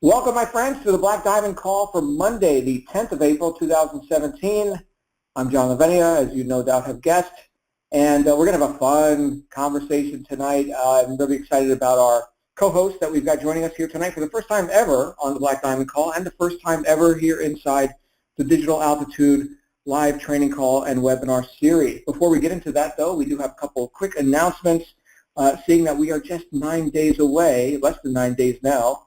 Welcome, my friends, to the Black Diamond Call for Monday, the 10th of April, 2017. I'm John Lavenia, as you no doubt have guessed, and we're going to have a fun conversation tonight. I'm really excited about our co-host that we've got joining us here tonight for the first time ever on the Black Diamond Call and the first time ever here inside the Digital Altitude live training call and webinar series. Before we get into that, though, we do have a couple of quick announcements, seeing that we are just 9 days away, less than 9 days now,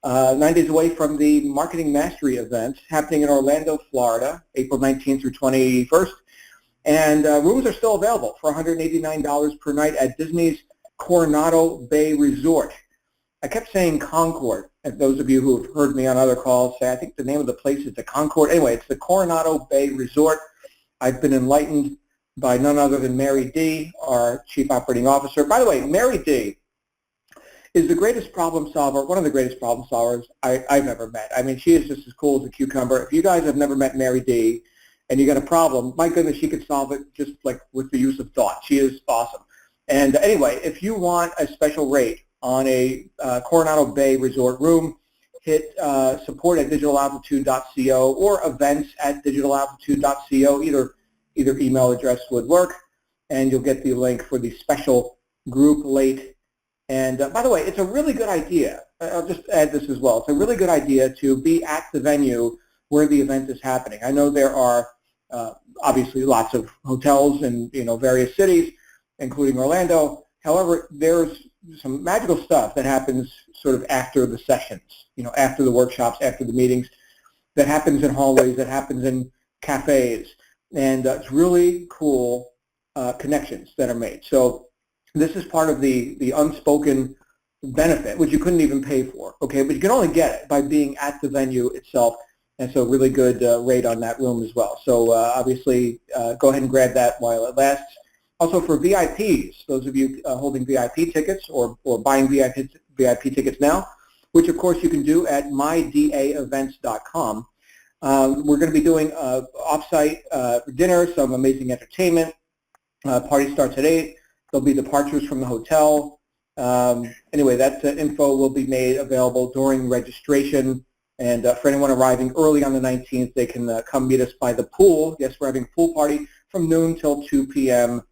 9 days away from the Marketing Mastery event happening in Orlando, Florida, April 19th through 21st. And rooms are still available for $189 per night at Disney's Coronado Bay Resort. I kept saying Concord, and those of you who have heard me on other calls say, I think the name of the place is the Concord. Anyway, it's the Coronado Bay Resort. I've been enlightened by none other than Mary D., our Chief Operating Officer. By the way, Mary D. is the greatest problem solver, one of the greatest problem solvers I've ever met. I mean, she is just as cool as a cucumber. If you guys have never met Mary D. and you got a problem, my goodness, she could solve it just like with the use of thought. She is awesome. And anyway, if you want a special rate on a Coronado Bay Resort room, hit support at digitalaltitude.co or events at digitalaltitude.co. Either email address would work, and you'll get the link for the special group late. And by the way, it's a really good idea. I'll just add this as well. It's a really good idea to be at the venue where the event is happening. I know there are obviously lots of hotels in various cities, including Orlando. However, there's some magical stuff that happens sort of after the sessions, after the workshops, after the meetings, that happens in hallways, that happens in cafes. And it's really cool connections that are made. So this is part of the unspoken benefit, which you couldn't even pay for, okay? But you can only get it by being at the venue itself, and so really good rate on that room as well. So obviously, go ahead and grab that while it lasts. Also for VIPs, those of you holding VIP tickets or buying VIP tickets now, which of course you can do at mydaevents.com. We're going to be doing off-site dinner, some amazing entertainment. Party starts at 8. There'll be departures from the hotel. Anyway, that info will be made available during registration. And for anyone arriving early on the 19th, they can come meet us by the pool. Yes, we're having a pool party from noon till 2 p.m.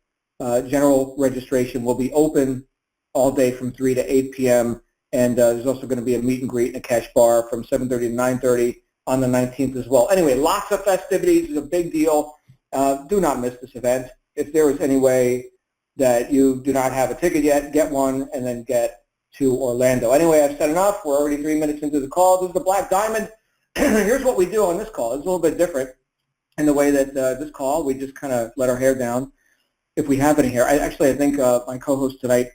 General registration will be open all day from 3 to 8 p.m. And there's also going to be a meet and greet in a cash bar from 7:30 to 9:30 on the 19th as well. Anyway, lots of festivities. It's a big deal. Do not miss this event. If there is any way that you do not have a ticket yet, get one and then get to Orlando. Anyway, I've said enough. We're already 3 minutes into the call. This is the Black Diamond. Here's what we do on this call. It's a little bit different in the way that this call, we just kind of let our hair down if we have any hair. I think my co-host tonight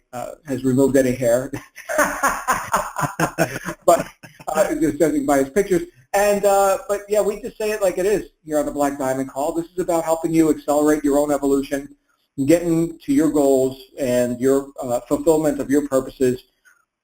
has removed any hair, but just judging by his pictures. And but yeah, we just say it like it is here on the Black Diamond Call. This is about helping you accelerate your own evolution, getting to your goals and your fulfillment of your purposes,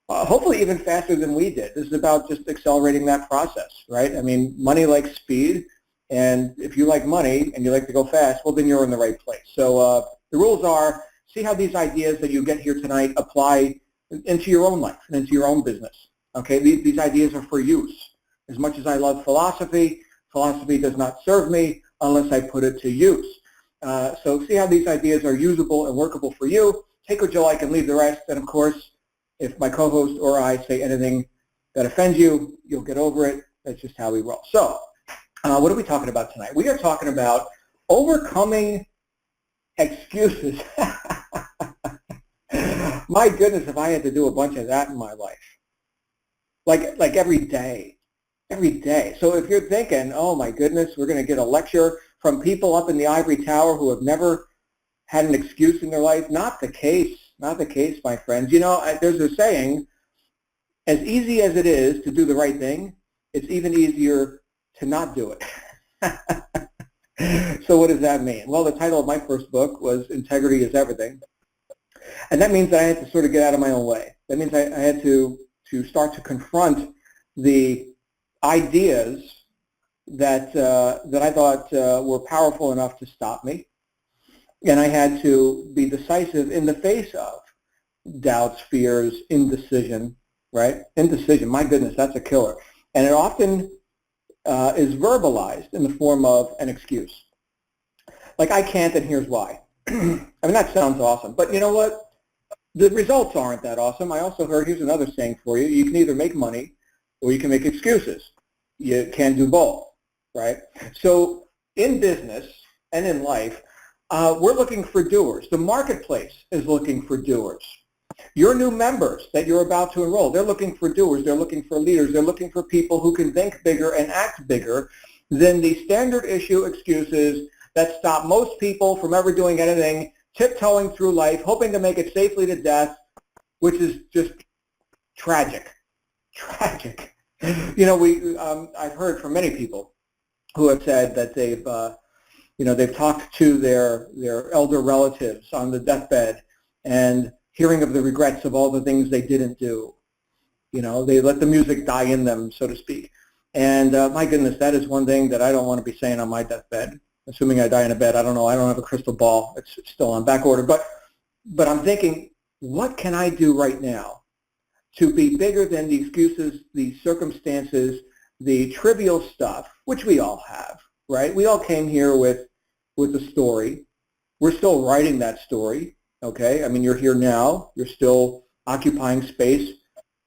hopefully even faster than we did. This is about just accelerating that process, right? I mean, money likes speed, and if you like money and you like to go fast, well, then you're in the right place. So the rules are, see how these ideas that you get here tonight apply into your own life and into your own business, okay? These ideas are for use. As much as I love philosophy, philosophy does not serve me unless I put it to use. So see how these ideas are usable and workable for you. Take what you like and leave the rest. And of course, if my co-host or I say anything that offends you, you'll get over it. That's just how we roll. So what are we talking about tonight? We are talking about overcoming excuses. My goodness, if I had to do a bunch of that in my life, like every day. Every day. So if you're thinking, oh my goodness, we're going to get a lecture from people up in the ivory tower who have never had an excuse in their life, not the case. Not the case, my friends. There's a saying, as easy as it is to do the right thing, it's even easier to not do it. So what does that mean? Well, the title of my first book was Integrity is Everything. And that means that I had to sort of get out of my own way. That means I had to start to confront the ideas that I thought were powerful enough to stop me. And I had to be decisive in the face of doubts, fears, indecision, right? Indecision, my goodness, that's a killer. And it often is verbalized in the form of an excuse. Like, I can't, and here's why. I mean, that sounds awesome. But you know what? The results aren't that awesome. I also heard, here's another saying for you. You can either make money or you can make excuses. You can't do both, right? So in business and in life, we're looking for doers. The marketplace is looking for doers. Your new members that you're about to enroll, they're looking for doers. They're looking for leaders. They're looking for people who can think bigger and act bigger than the standard issue excuses that stop most people from ever doing anything, tiptoeing through life, hoping to make it safely to death, which is just tragic. Tragic. You know, I've heard from many people who have said that they've talked to their elder relatives on the deathbed and hearing of the regrets of all the things they didn't do. You know, they let the music die in them, so to speak. And my goodness, that is one thing that I don't want to be saying on my deathbed. Assuming I die in a bed, I don't know. I don't have a crystal ball. It's still on back order. But I'm thinking, what can I do right now to be bigger than the excuses, the circumstances, the trivial stuff, which we all have, right? We all came here with a story. We're still writing that story, okay? I mean, you're here now. You're still occupying space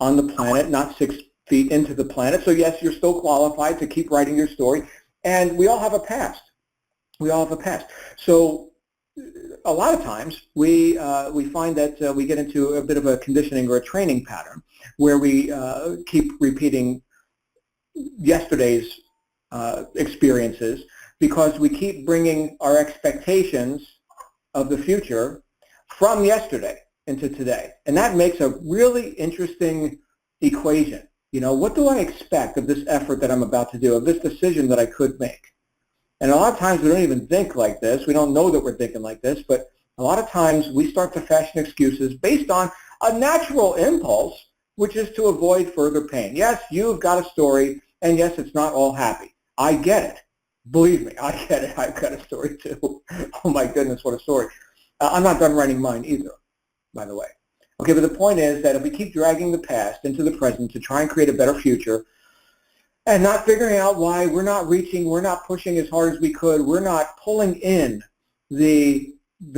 on the planet, not 6 feet into the planet. So yes, you're still qualified to keep writing your story. And we all have a past. We all have a past. So a lot of times we find that we get into a bit of a conditioning or a training pattern where we keep repeating yesterday's experiences because we keep bringing our expectations of the future from yesterday into today. And that makes a really interesting equation. You know, what do I expect of this effort that I'm about to do, of this decision that I could make? And a lot of times we don't even think like this. We don't know that we're thinking like this, but a lot of times we start to fashion excuses based on a natural impulse, which is to avoid further pain. Yes, you've got a story, and yes, it's not all happy. I get it. Believe me, I get it. I've got a story too. Oh my goodness, what a story. I'm not done writing mine either, by the way. Okay, but the point is that if we keep dragging the past into the present to try and create a better future, and not figuring out why we're not reaching, we're not pushing as hard as we could, we're not pulling in the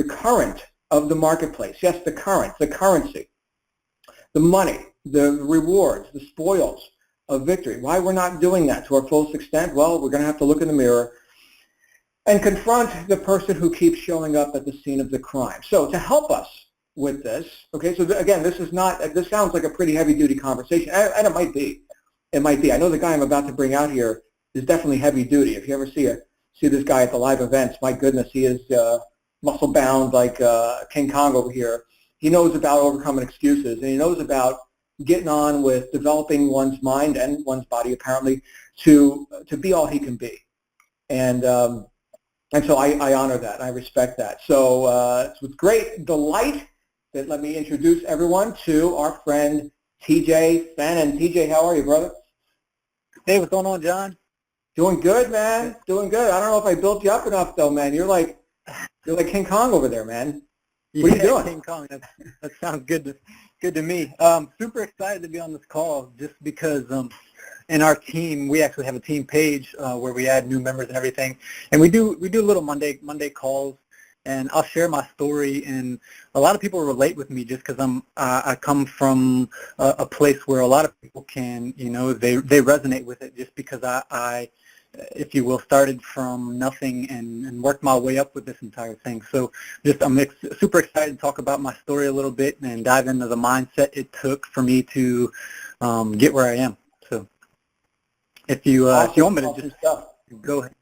current of the marketplace. Yes, the current, the currency, the money, the rewards, the spoils of victory. Why we're not doing that to our fullest extent? Well, we're going to have to look in the mirror and confront the person who keeps showing up at the scene of the crime. So to help us with this, okay, so again, this sounds like a pretty heavy-duty conversation, and it might be. It might be. I know the guy I'm about to bring out here is definitely heavy duty. If you ever see this guy at the live events, my goodness, he is muscle bound like King Kong over here. He knows about overcoming excuses, and he knows about getting on with developing one's mind and one's body, apparently, to be all he can be. And so I honor that. I respect that. So it's with great delight that let me introduce everyone to our friend TJ Fannin. TJ, how are you, brother? Hey, what's going on, John? Doing good, man. Doing good. I don't know if I built you up enough, though, man. You're like King Kong over there, man. What are you doing? King Kong. That sounds good to me. Super excited to be on this call just because in our team we actually have a team page where we add new members and everything, and we do little Monday calls. And I'll share my story, and a lot of people relate with me just because I come from a place where a lot of people can, you know, they resonate with it just because I if you will, started from nothing and worked my way up with this entire thing. So I'm super excited to talk about my story a little bit and dive into the mindset it took for me to get where I am. So if you want me to just go ahead.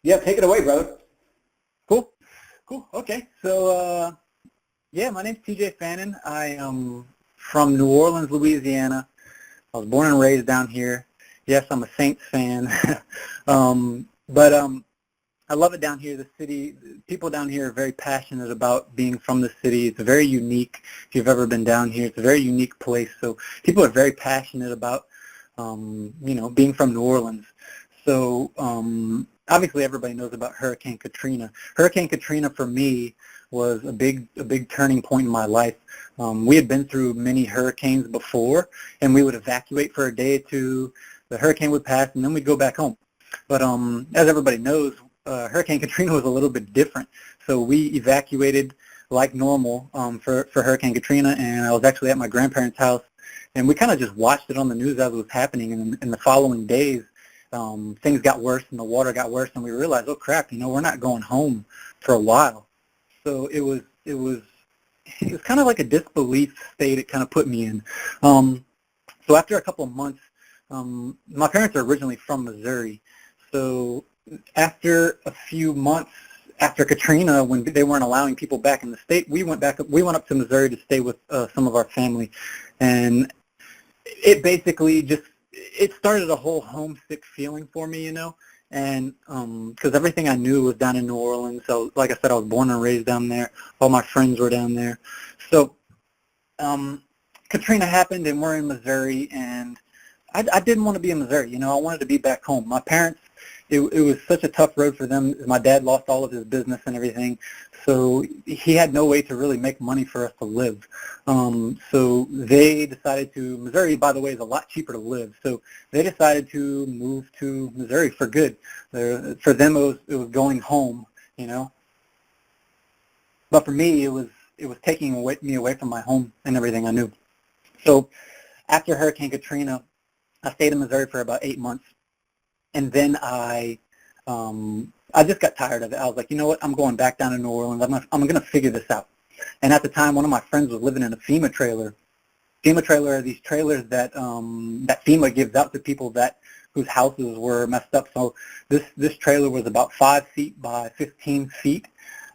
Yeah, take it away, brother. Cool. Okay. So, yeah, my name's TJ Fannin. I am from New Orleans, Louisiana. I was born and raised down here. Yes, I'm a Saints fan. But I love it down here. The city, people down here are very passionate about being from the city. It's very unique. If you've ever been down here, it's a very unique place. So people are very passionate about, you know, being from New Orleans. So, obviously, everybody knows about Hurricane Katrina. Hurricane Katrina, for me, was a big turning point in my life. We had been through many hurricanes before, and we would evacuate for a day or two. The hurricane would pass, and then we'd go back home. But as everybody knows, Hurricane Katrina was a little bit different. So we evacuated like normal for Hurricane Katrina, and I was actually at my grandparents' house, and we kind of just watched it on the news as it was happening. And in the following days, things got worse, and the water got worse, and we realized, oh crap, we're not going home for a while. So it was kind of like a disbelief state it kind of put me in. So after a couple of months, my parents are originally from Missouri. So after a few months after Katrina, when they weren't allowing people back in the state, we went up to Missouri to stay with some of our family. And it basically it started a whole homesick feeling for me, and because everything I knew was down in New Orleans. So like I said, I was born and raised down there. All my friends were down there. So Katrina happened, and we're in Missouri, and I didn't want to be in Missouri. I wanted to be back home. My parents, it was such a tough road for them. My dad lost all of his business and everything, so he had no way to really make money for us to live. So they decided to, Missouri, by the way, is a lot cheaper to live, so they decided to move to Missouri for good. For them, it was going home, But for me, it was taking me away from my home and everything I knew. So after Hurricane Katrina, I stayed in Missouri for about 8 months. And then I just got tired of it. I was like, you know what? I'm going back down to New Orleans. I'm going to figure this out. And at the time, one of my friends was living in a FEMA trailer. FEMA trailer are these trailers that FEMA gives out to people whose houses were messed up. So this trailer was about 5 feet by 15 feet.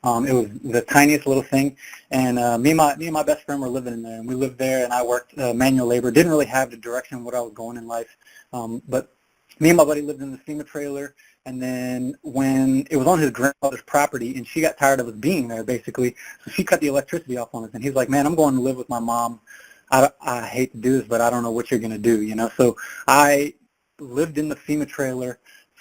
It was the tiniest little thing, and me and my best friend were living in there, and we lived there, and I worked manual labor. Didn't really have the direction of what I was going in life, but me and my buddy lived in the FEMA trailer, and then when it was on his grandmother's property, and she got tired of us being there, basically, so she cut the electricity off on us, and he's like, man, I'm going to live with my mom. I hate to do this, but I don't know what you're going to do, So I lived in the FEMA trailer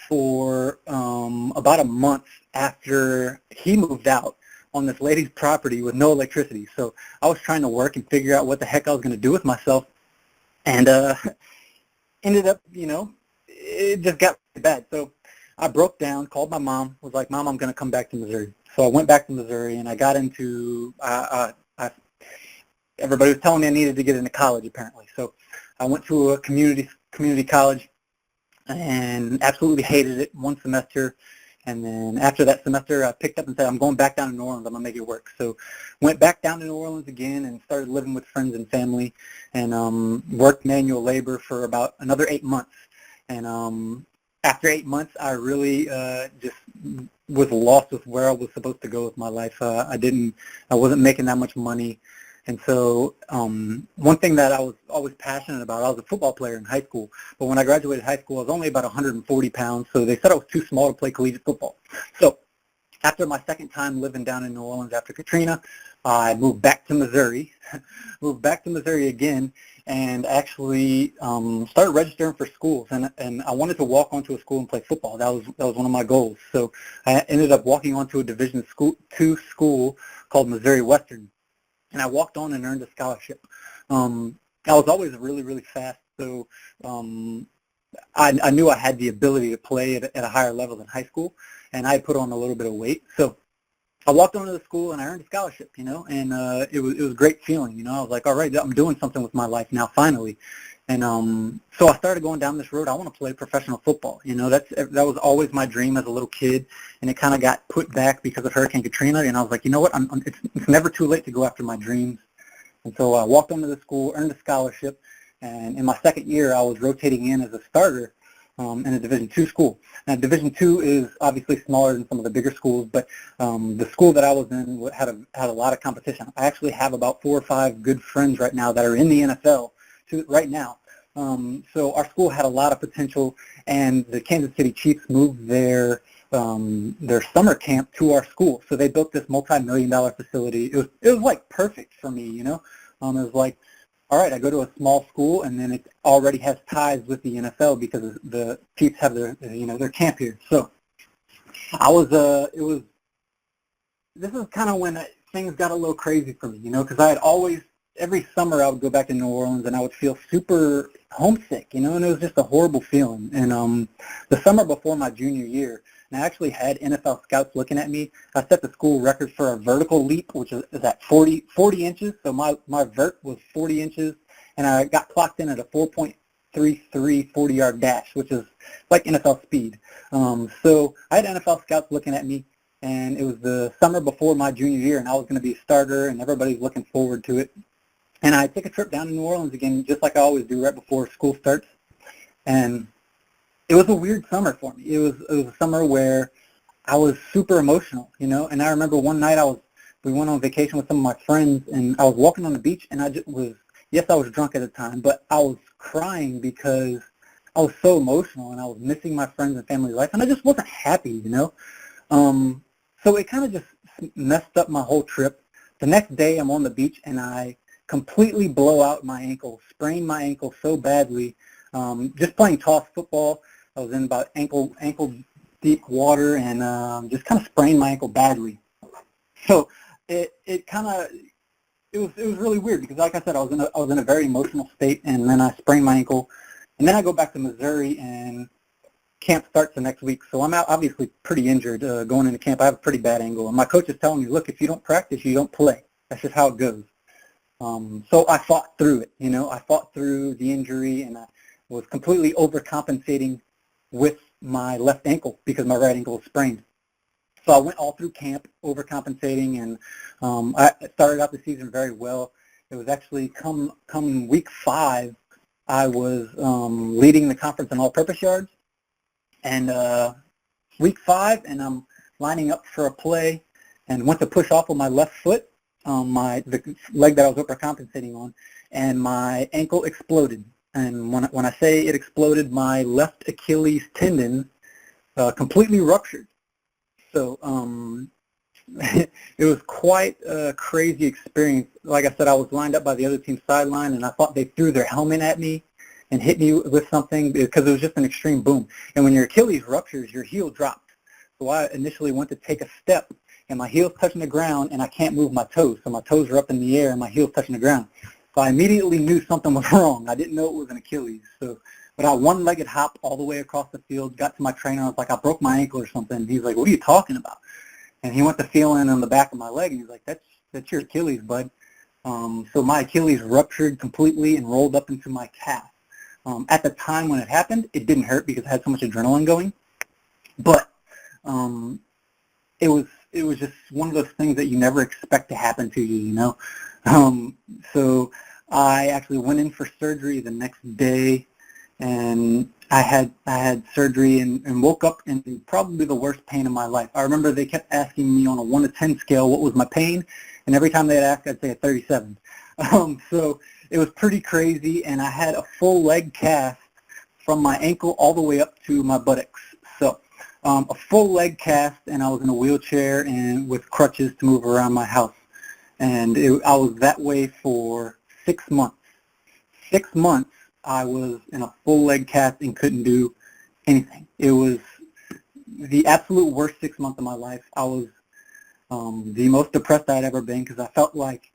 for about a month after he moved out on this lady's property with no electricity. So I was trying to work and figure out what the heck I was going to do with myself, and ended up, it just got really bad. So I broke down, called my mom, was like, Mom, I'm going to come back to Missouri. So I went back to Missouri, and I got into, everybody was telling me I needed to get into college, apparently. So I went to a community college and absolutely hated it one semester. And then after that semester, I picked up and said, I'm going back down to New Orleans. I'm going to make it work. So went back down to New Orleans again and started living with friends and family, and worked manual labor for about another 8 months. And after 8 months, I really just was lost with where I was supposed to go with my life. I wasn't making that much money. And so one thing that I was always passionate about, I was a football player in high school, but when I graduated high school, I was only about 140 pounds, so they said I was too small to play collegiate football. So after my second time living down in New Orleans after Katrina, I moved back to Missouri, again, and actually started registering for schools. And I wanted to walk onto a school and play football. That was one of my goals. So I ended up walking onto a Division II school called Missouri Western. And I walked on and earned a scholarship. I was always really, really fast, so I knew I had the ability to play at a higher level than high school, and I put on a little bit of weight. So I walked onto the school and I earned a scholarship, and it was a great feeling. I was like, all right, I'm doing something with my life now, finally. And so I started going down this road. I want to play professional football. That was always my dream as a little kid, and it kind of got put back because of Hurricane Katrina. And I was like, you know what? It's never too late to go after my dreams. And so I walked onto the school, earned a scholarship, and in my second year, I was rotating in as a starter in a Division II school. Now, Division II is obviously smaller than some of the bigger schools, but the school that I was in had a lot of competition. I actually have about 4 or 5 good friends right now that are in the NFL right now. So our school had a lot of potential, and the Kansas City Chiefs moved their summer camp to our school. So they built this multi-million-dollar facility. It was like perfect for me, It was like, all right, I go to a small school, and then it already has ties with the NFL because the Chiefs have their camp here. So this is kind of when things got a little crazy for me, because I had always, every summer I would go back to New Orleans and I would feel super homesick, and it was just a horrible feeling. And the summer before my junior year, and I actually had NFL scouts looking at me. I set the school record for a vertical leap, which is at 40 inches. So my vert was 40 inches, and I got clocked in at a 4.33 40-yard dash, which is like NFL speed. So I had NFL scouts looking at me, and it was the summer before my junior year, and I was going to be a starter, and everybody's looking forward to it. And I took a trip down to New Orleans again, just like I always do right before school starts. And it was a weird summer for me. It was a summer where I was super emotional, And I remember one night we went on vacation with some of my friends, and I was walking on the beach, and I was drunk at the time, but I was crying because I was so emotional, and I was missing my friends and family life, and I just wasn't happy, So it kind of just messed up my whole trip. The next day, I'm on the beach, and I completely blow out my ankle, sprain my ankle so badly, just playing toss football. I was in about ankle deep water, and just kind of sprained my ankle badly. So it was really weird because, like I said, I was in a very emotional state, and then I sprained my ankle, and then I go back to Missouri, and camp starts the next week. So I'm obviously pretty injured going into camp. I have a pretty bad ankle, and my coach is telling me, look, if you don't practice, you don't play. That's just how it goes. So I fought through it. I fought through the injury, and I was completely overcompensating with my left ankle because my right ankle was sprained. So I went all through camp overcompensating, and I started out the season very well. It was actually come week 5, I was leading the conference in all-purpose yards. And week 5, and I'm lining up for a play and went to push off with my left foot, the leg that I was overcompensating on, and my ankle exploded. And when I say it exploded, my left Achilles tendon completely ruptured. So it was quite a crazy experience. Like I said, I was lined up by the other team's sideline, and I thought they threw their helmet at me and hit me with something because it was just an extreme boom. And when your Achilles ruptures, your heel drops. So I initially went to take a step, and my heel's touching the ground, and I can't move my toes. So my toes are up in the air, and my heel's touching the ground. So I immediately knew something was wrong. I didn't know it was an Achilles. But I one-legged hop all the way across the field, got to my trainer. I was like, I broke my ankle or something. He's like, what are you talking about? And he went to feeling on the back of my leg, and he's like, that's your Achilles, bud. So my Achilles ruptured completely and rolled up into my calf. At the time when it happened, it didn't hurt because I had so much adrenaline going. But it was just one of those things that you never expect to happen to you, So I actually went in for surgery the next day, and I had surgery and woke up in probably the worst pain of my life. I remember they kept asking me on a 1 to 10 scale what was my pain, and every time they'd ask, I'd say a 37. So it was pretty crazy, and I had a full leg cast from my ankle all the way up to my buttocks. So a full leg cast, and I was in a wheelchair and with crutches to move around my house. And I was that way for 6 months. 6 months I was in a full leg cast and couldn't do anything. It was the absolute worst 6 months of my life. I was the most depressed I had ever been because I felt like,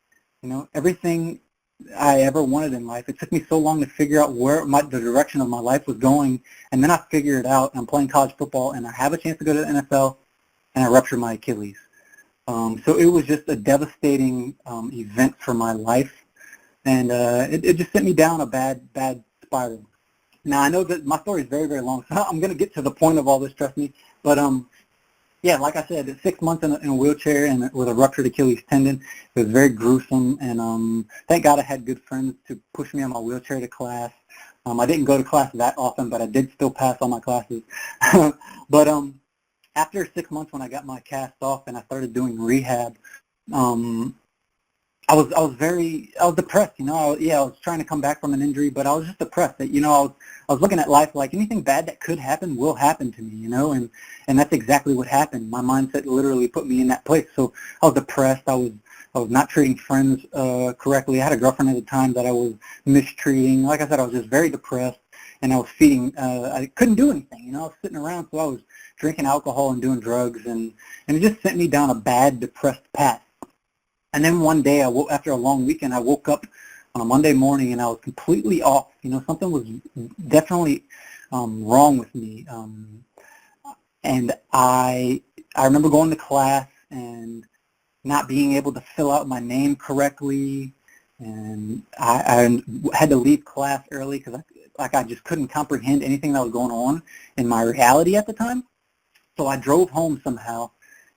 everything I ever wanted in life. It took me so long to figure out where the direction of my life was going, and then I figured it out. I'm playing college football, and I have a chance to go to the NFL, and I ruptured my Achilles. So it was just a devastating event for my life, and it just sent me down a bad spiral. Now, I know that my story is very, very long, so I'm going to get to the point of all this, trust me. But, yeah, like I said, 6 months in a wheelchair and with a ruptured Achilles tendon. It was very gruesome, and thank God I had good friends to push me on my wheelchair to class. I didn't go to class that often, but I did still pass all my classes. But after 6 months, when I got my cast off and I started doing rehab, I was depressed, I was trying to come back from an injury, but I was just depressed that, I was looking at life like anything bad that could happen will happen to me, and that's exactly what happened. My mindset literally put me in that place. So I was depressed. I was not treating friends correctly. I had a girlfriend at the time that I was mistreating. Like I said, I was just very depressed, and I was feeding, I couldn't do anything, I was sitting around, so I was drinking alcohol and doing drugs, and it just sent me down a bad, depressed path. And then one day, after a long weekend, I woke up on a Monday morning and I was completely off. Something was definitely wrong with me. And I remember going to class and not being able to fill out my name correctly, and I had to leave class early because I just couldn't comprehend anything that was going on in my reality at the time. So I drove home somehow,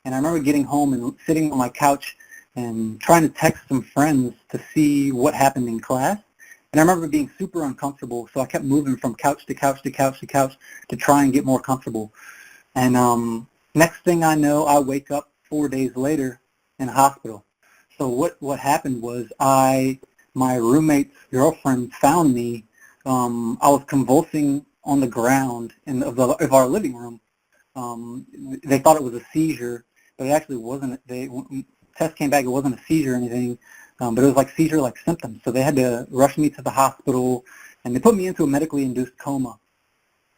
and I remember getting home and sitting on my couch and trying to text some friends to see what happened in class. And I remember being super uncomfortable, so I kept moving from couch to couch to couch to couch to try and get more comfortable. And next thing I know, I wake up 4 days later in a hospital. So what happened was my roommate's girlfriend found me. I was convulsing on the ground of our living room. They thought it was a seizure, but it actually wasn't. Test came back, it wasn't a seizure or anything, but it was like seizure-like symptoms. So they had to rush me to the hospital, and they put me into a medically induced coma.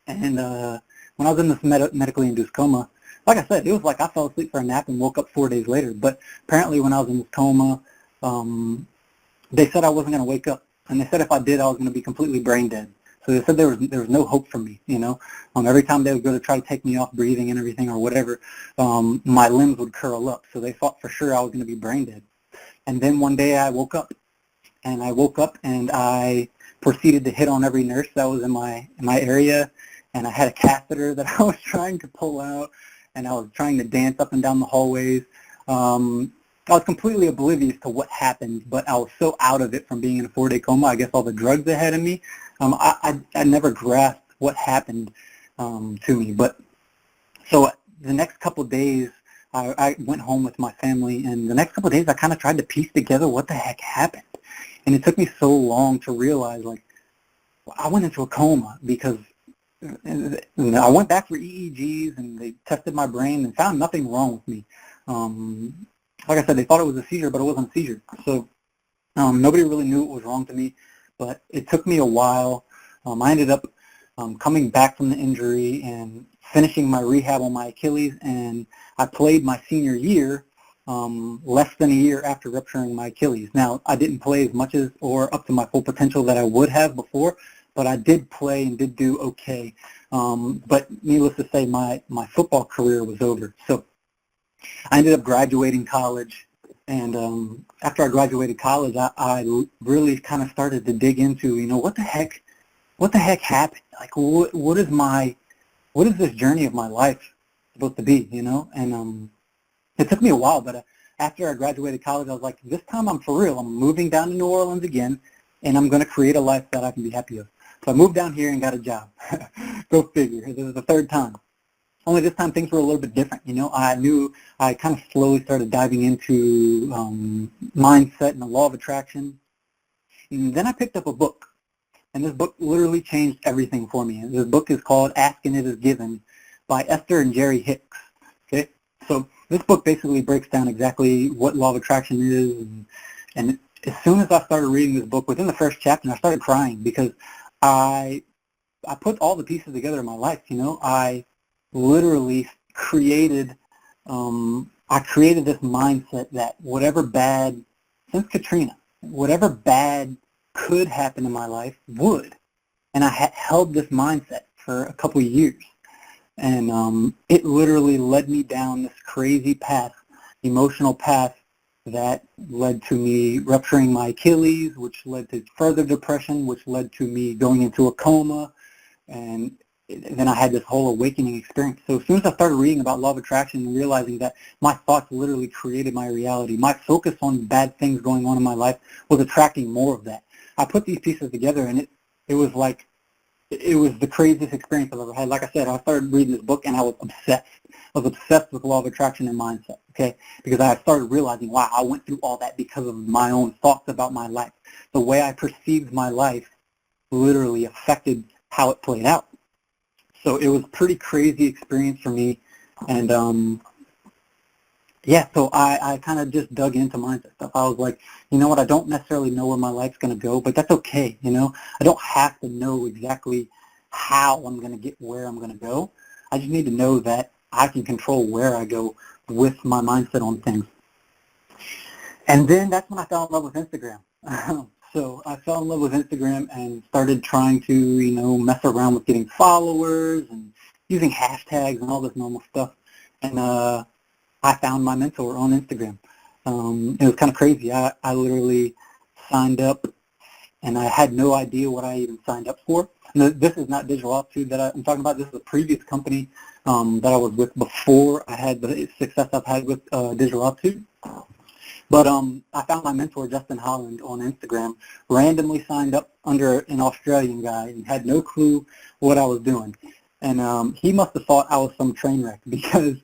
And when I was in this medically induced coma, like I said, it was like I fell asleep for a nap and woke up 4 days later. But apparently when I was in this coma, they said I wasn't going to wake up. And they said if I did, I was going to be completely brain dead. So they said there was no hope for me, Every time they would go to try to take me off breathing and everything or whatever, my limbs would curl up. So they thought for sure I was going to be brain dead. And then one day I woke up. And I proceeded to hit on every nurse that was in my area. And I had a catheter that I was trying to pull out. And I was trying to dance up and down the hallways. I was completely oblivious to what happened, but I was so out of it from being in a 4-day coma. I guess all the drugs they had in me, I never grasped what happened to me. But so the next couple of days, I went home with my family, and the next couple of days, I kind of tried to piece together what the heck happened. And it took me so long to realize, like, I went into a coma because I went back for EEGs, and they tested my brain and found nothing wrong with me. Like I said, they thought it was a seizure, but it wasn't a seizure. So nobody really knew what was wrong to me, but it took me a while. I ended up coming back from the injury and finishing my rehab on my Achilles, and I played my senior year less than a year after rupturing my Achilles. Now, I didn't play as much as or up to my full potential that I would have before, but I did play and did do okay. But needless to say, my football career was over. So I ended up graduating college, and after I graduated college, I really kind of started to dig into, what the heck happened? Like, what is this journey of my life supposed to be, And it took me a while, but after I graduated college, I was like, this time I'm for real. I'm moving down to New Orleans again, and I'm going to create a life that I can be happy with. So I moved down here and got a job. Go figure. This is the third time. Only this time things were a little bit different. I kind of slowly started diving into mindset and the law of attraction. And then I picked up a book, and this book literally changed everything for me. This book is called Ask and It Is Given by Esther and Jerry Hicks. Okay, so this book basically breaks down exactly what law of attraction is, and as soon as I started reading this book, within the first chapter, I started crying because I put all the pieces together in my life. I literally created this mindset that whatever bad, since Katrina, whatever bad could happen in my life would. And I held this mindset for a couple of years. And it literally led me down this crazy path, emotional path, that led to me rupturing my Achilles, which led to further depression, which led to me going into a coma. And then I had this whole awakening experience. So as soon as I started reading about law of attraction and realizing that my thoughts literally created my reality, my focus on bad things going on in my life was attracting more of that. I put these pieces together, and it was like, it was the craziest experience I've ever had. Like I said, I started reading this book, and I was obsessed. I was obsessed with law of attraction and mindset, okay? Because I started realizing, wow, I went through all that because of my own thoughts about my life. The way I perceived my life literally affected how it played out. So it was a pretty crazy experience for me. And yeah, so I kind of just dug into mindset stuff. I was like, you know what, I don't necessarily know where my life's going to go, but that's okay, I don't have to know exactly how I'm going to get where I'm going to go. I just need to know that I can control where I go with my mindset on things. And then that's when I fell in love with Instagram. So I fell in love with Instagram and started trying to, mess around with getting followers and using hashtags and all this normal stuff. And I found my mentor on Instagram. It was kind of crazy. I literally signed up, and I had no idea what I even signed up for. This is not BD042 that I'm talking about. This is a previous company that I was with before I had the success I've had with BD042. But I found my mentor, Justin Holland, on Instagram, randomly signed up under an Australian guy and had no clue what I was doing. And he must have thought I was some train wreck because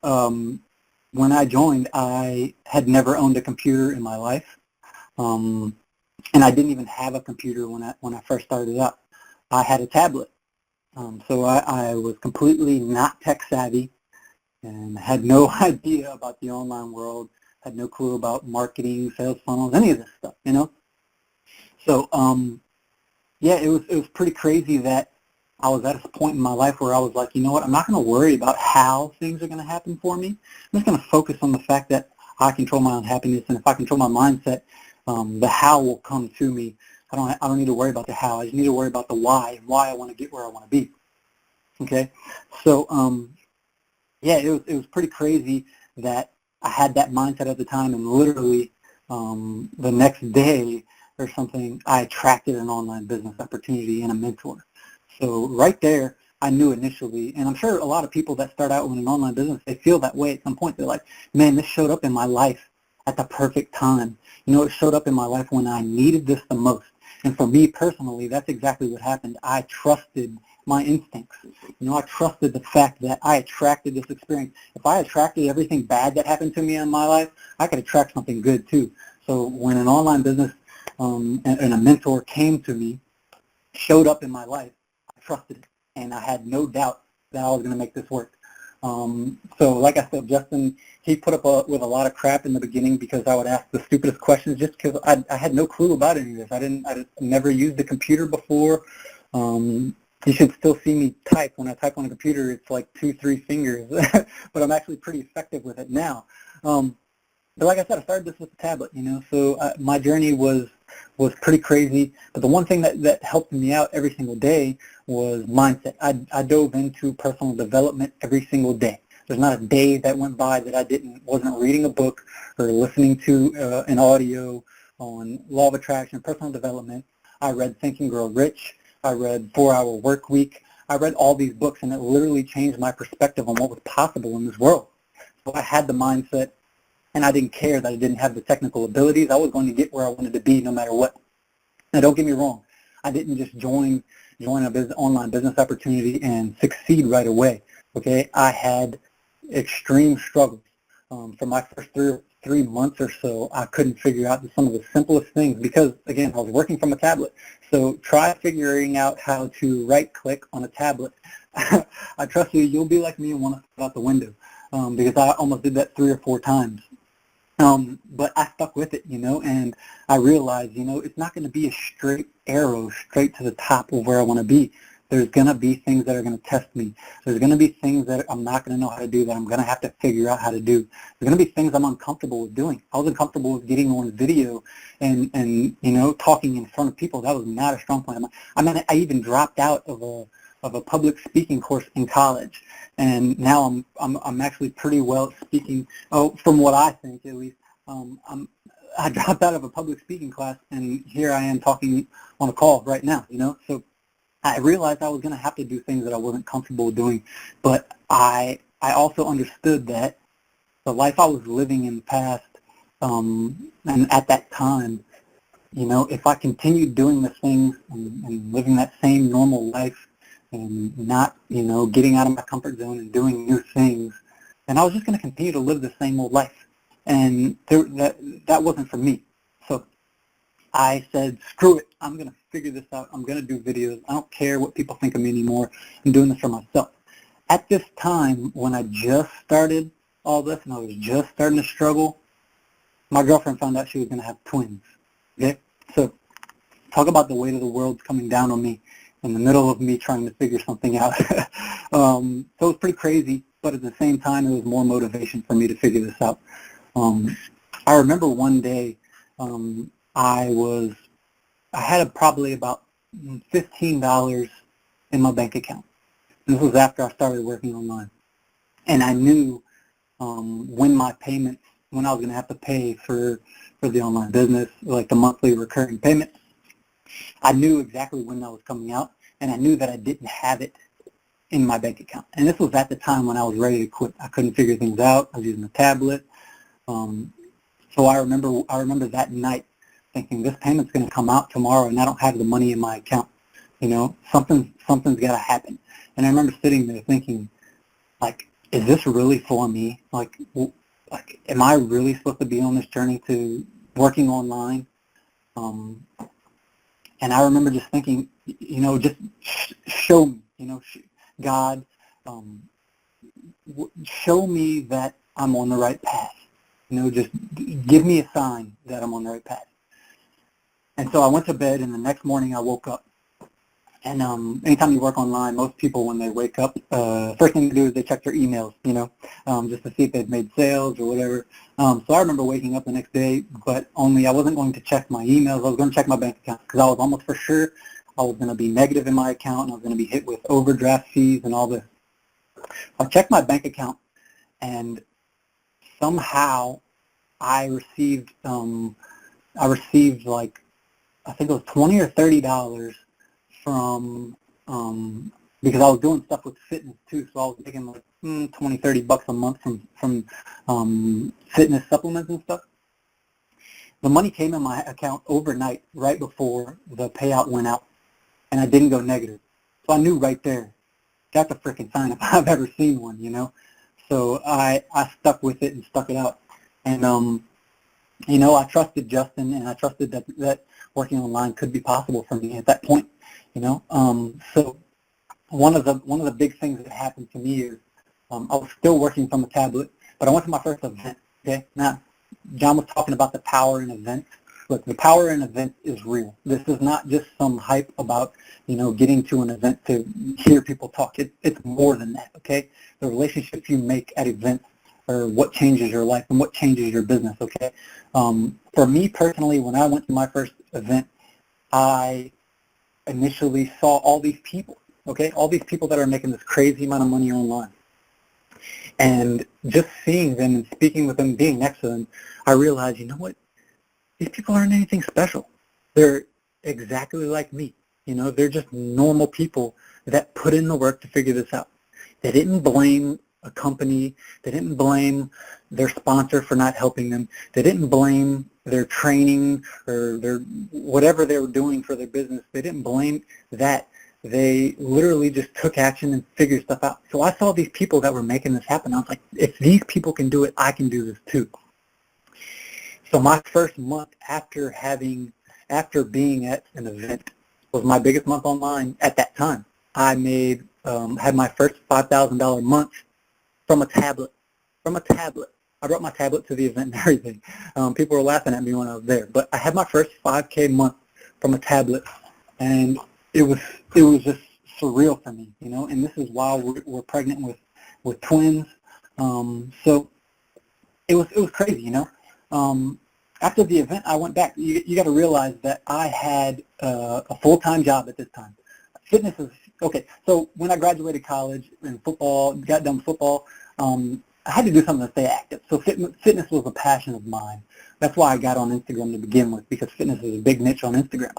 when I joined, I had never owned a computer in my life. And I didn't even have a computer when I first started out. I had a tablet. So I was completely not tech savvy and had no idea about the online world. Had no clue about marketing, sales funnels, any of this stuff, So, yeah, it was pretty crazy that I was at a point in my life where I was like, you know what, I'm not going to worry about how things are going to happen for me. I'm just going to focus on the fact that I control my own happiness, and if I control my mindset, the how will come to me. I don't need to worry about the how. I just need to worry about the why and why I want to get where I want to be. Okay, so yeah, it was pretty crazy that I had that mindset at the time, and literally the next day or something, I attracted an online business opportunity and a mentor. So right there, I knew initially, and I'm sure a lot of people that start out with an online business, they feel that way at some point. They're like, man, this showed up in my life at the perfect time. It showed up in my life when I needed this the most. And for me personally, that's exactly what happened. I trusted my instincts. I trusted the fact that I attracted this experience. If I attracted everything bad that happened to me in my life, I could attract something good too. So when an online business and a mentor came to me, showed up in my life, I trusted it, and I had no doubt that I was going to make this work. So like I said, Justin, he put up with a lot of crap in the beginning because I would ask the stupidest questions just because I had no clue about any of this. I never used a computer before. You should still see me type. When I type on a computer, it's like 2-3 fingers, but I'm actually pretty effective with it now. But like I said, I started this with a tablet, so my journey was pretty crazy. But the one thing that helped me out every single day was mindset. I dove into personal development every single day. There's not a day that went by that I wasn't reading a book or listening to an audio on law of attraction, personal development. I read Think and Grow Rich. I read 4-Hour Work Week. I read all these books, and it literally changed my perspective on what was possible in this world. So I had the mindset, and I didn't care that I didn't have the technical abilities. I was going to get where I wanted to be no matter what. Now, don't get me wrong. I didn't just join an online business opportunity and succeed right away. Okay, I had extreme struggles. For my first 3 months or so, I couldn't figure out some of the simplest things because, again, I was working from a tablet. So try figuring out how to right-click on a tablet. I trust you, you'll be like me and want to step out the window because I almost did that 3 or 4 times. But I stuck with it, and I realized, it's not going to be a straight arrow straight to the top of where I want to be. There's going to be things that are going to test me. There's going to be things that I'm not going to know how to do that I'm going to have to figure out how to do. There's going to be things I'm uncomfortable with doing. I was uncomfortable with getting on video and talking in front of people. That was not a strong point. I even dropped out of a public speaking course in college, and now I'm actually pretty well at speaking. From what I think, at least. I dropped out of a public speaking class, and here I am talking on a call right now. So I realized I was going to have to do things that I wasn't comfortable doing, but I also understood that the life I was living in the past, and at that time, if I continued doing the things and living that same normal life and not, getting out of my comfort zone and doing new things, then I was just going to continue to live the same old life. And that wasn't for me. So I said, screw it. I'm going to figure this out. I'm going to do videos. I don't care what people think of me anymore. I'm doing this for myself. At this time, when I just started all this and I was just starting to struggle, my girlfriend found out she was going to have twins. Okay? So talk about the weight of the world coming down on me in the middle of me trying to figure something out. So it was pretty crazy, but at the same time, it was more motivation for me to figure this out. I remember one day I had probably about $15 in my bank account. This was after I started working online. And I knew when I was going to have to pay for the online business, like the monthly recurring payment. I knew exactly when that was coming out, and I knew that I didn't have it in my bank account. And this was at the time when I was ready to quit. I couldn't figure things out. I was using a tablet. So I remember that night thinking, this payment's going to come out tomorrow, and I don't have the money in my account. Something's got to happen. And I remember sitting there thinking, like, is this really for me? Like, am I really supposed to be on this journey to working online? And I remember just thinking, just show me, God, show me that I'm on the right path. Just give me a sign that I'm on the right path. And so I went to bed, and the next morning I woke up. And anytime you work online, most people, when they wake up, first thing they do is they check their emails, just to see if they've made sales or whatever. So I remember waking up the next day, but only I wasn't going to check my emails. I was going to check my bank account because I was almost for sure I was going to be negative in my account, and I was going to be hit with overdraft fees and all this. I checked my bank account, and somehow I received like, I think it was $20 or $30 from, because I was doing stuff with fitness too, so I was making like $20-$30 a month from fitness supplements and stuff. The money came in my account overnight, right before the payout went out, and I didn't go negative. So I knew right there, that's a freaking sign if I've ever seen one, So I stuck with it and stuck it out. And, I trusted Justin, and I trusted that working online could be possible for me at that point. So one of the big things that happened to me is I was still working from a tablet, but I went to my first event. Okay, now John was talking about the power in events. Look, the power in events is real. This is not just some hype about getting to an event to hear people talk. It's more than that. Okay, the relationships you make at events are what changes your life and what changes your business. Okay, for me personally, when I went to my first event, I initially saw all these people, all these people that are making this crazy amount of money online. And just seeing them and speaking with them, being next to them, I realized, you know what? These people aren't anything special. They're exactly like me. They're just normal people that put in the work to figure this out. They didn't blame a company. They didn't blame their sponsor for not helping them. They didn't blame their training or their whatever they were doing for their business. They didn't blame that. They literally just took action and figured stuff out. So I saw these people that were making this happen. I was like, if these people can do it, I can do this too. So my first month after being at an event was my biggest month online at that time. I had my first $5,000 month from a tablet. I brought my tablet to the event and everything. People were laughing at me when I was there. But I had my first 5K month from a tablet, and it was just surreal for me, And this is while we're pregnant with twins. So it was crazy, After the event, I went back. You got to realize that I had a full-time job at this time. Fitness is okay. So when I graduated college in football, got done with football, I had to do something to stay active. So fitness was a passion of mine. That's why I got on Instagram to begin with, because fitness is a big niche on Instagram.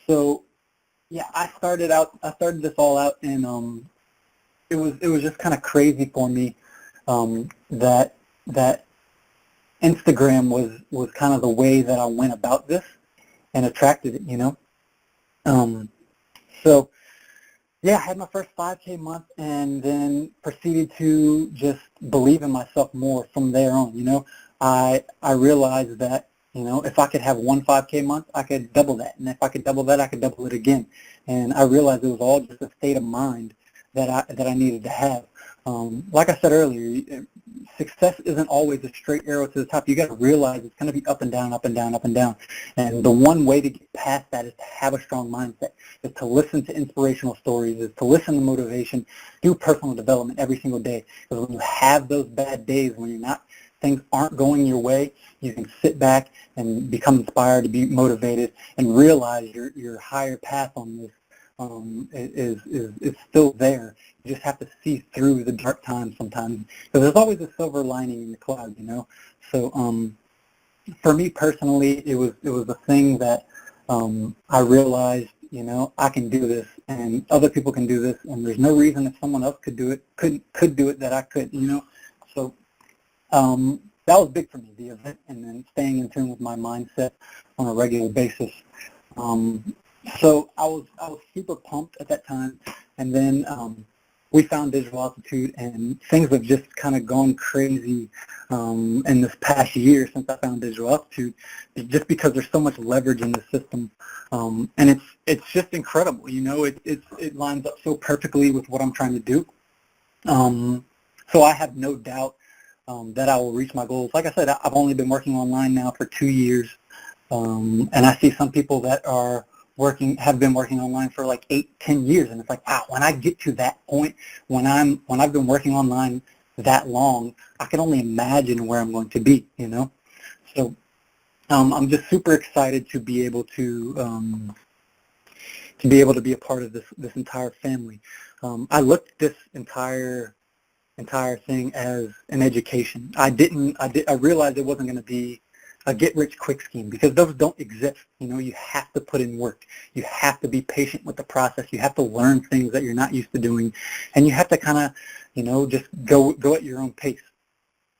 So yeah, I started this all out, and it was just kind of crazy for me that Instagram was kind of the way that I went about this and attracted it, So yeah, I had my first 5K month, and then proceeded to just believe in myself more from there on. I realized that, if I could have one 5K month, I could double that. And if I could double that, I could double it again. And I realized it was all just a state of mind that I needed to have. Like I said earlier, success isn't always a straight arrow to the top. You got to realize it's going to be up and down, up and down, up and down. And the one way to get past that is to have a strong mindset, is to listen to inspirational stories, is to listen to motivation, do personal development every single day. Because when you have those bad days, when you're not things aren't going your way, you can sit back and become inspired, to be motivated, and realize your higher path on this is still there. You just have to see through the dark times sometimes, because there's always a silver lining in the cloud, you know. So for me personally, it was a thing that I realized, you know, I can do this, and other people can do this, and there's no reason if someone else could do it, could do it, that I couldn't, you know. So that was big for me, the event, and then staying in tune with my mindset on a regular basis. So I was super pumped at that time, and then we found Digital Altitude, and things have just kind of gone crazy in this past year since I found Digital Altitude, just because there's so much leverage in the system, and it's just incredible. You know, it lines up so perfectly with what I'm trying to do. So I have no doubt that I will reach my goals. Like I said, I've only been working online now for 2 years, and I see some people that have been working online for like 8-10 years, and it's like, wow, when I get to that point, when I've been working online that long, I can only imagine where I'm going to be, you know. So I'm just super excited to be able to be a part of this entire family. I looked at this entire thing as an education. I realized it wasn't going to be a get-rich-quick scheme, because those don't exist. You know, you have to put in work. You have to be patient with the process. You have to learn things that you're not used to doing, and you have to kind of, you know, just go at your own pace.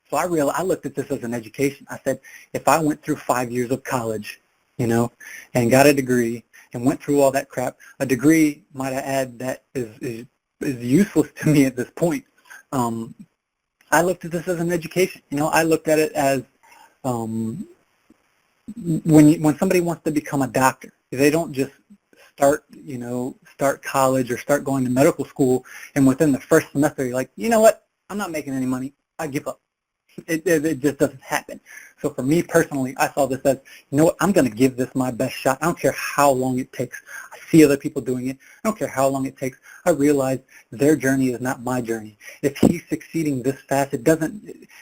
So I looked at this as an education. I said, if I went through 5 years of college, you know, and got a degree and went through all that crap, a degree, might I add, that is useless to me at this point. I looked at this as an education. You know, I looked at it as when somebody wants to become a doctor, they don't just start college or start going to medical school, and within the first semester you're like, you know what, I'm not making any money, I give up. It just doesn't happen. So for me personally, I saw this as, you know what, I'm going to give this my best shot. I don't care how long it takes. I see other people doing it. I don't care how long it takes. I realize their journey is not my journey. If he's succeeding this fast,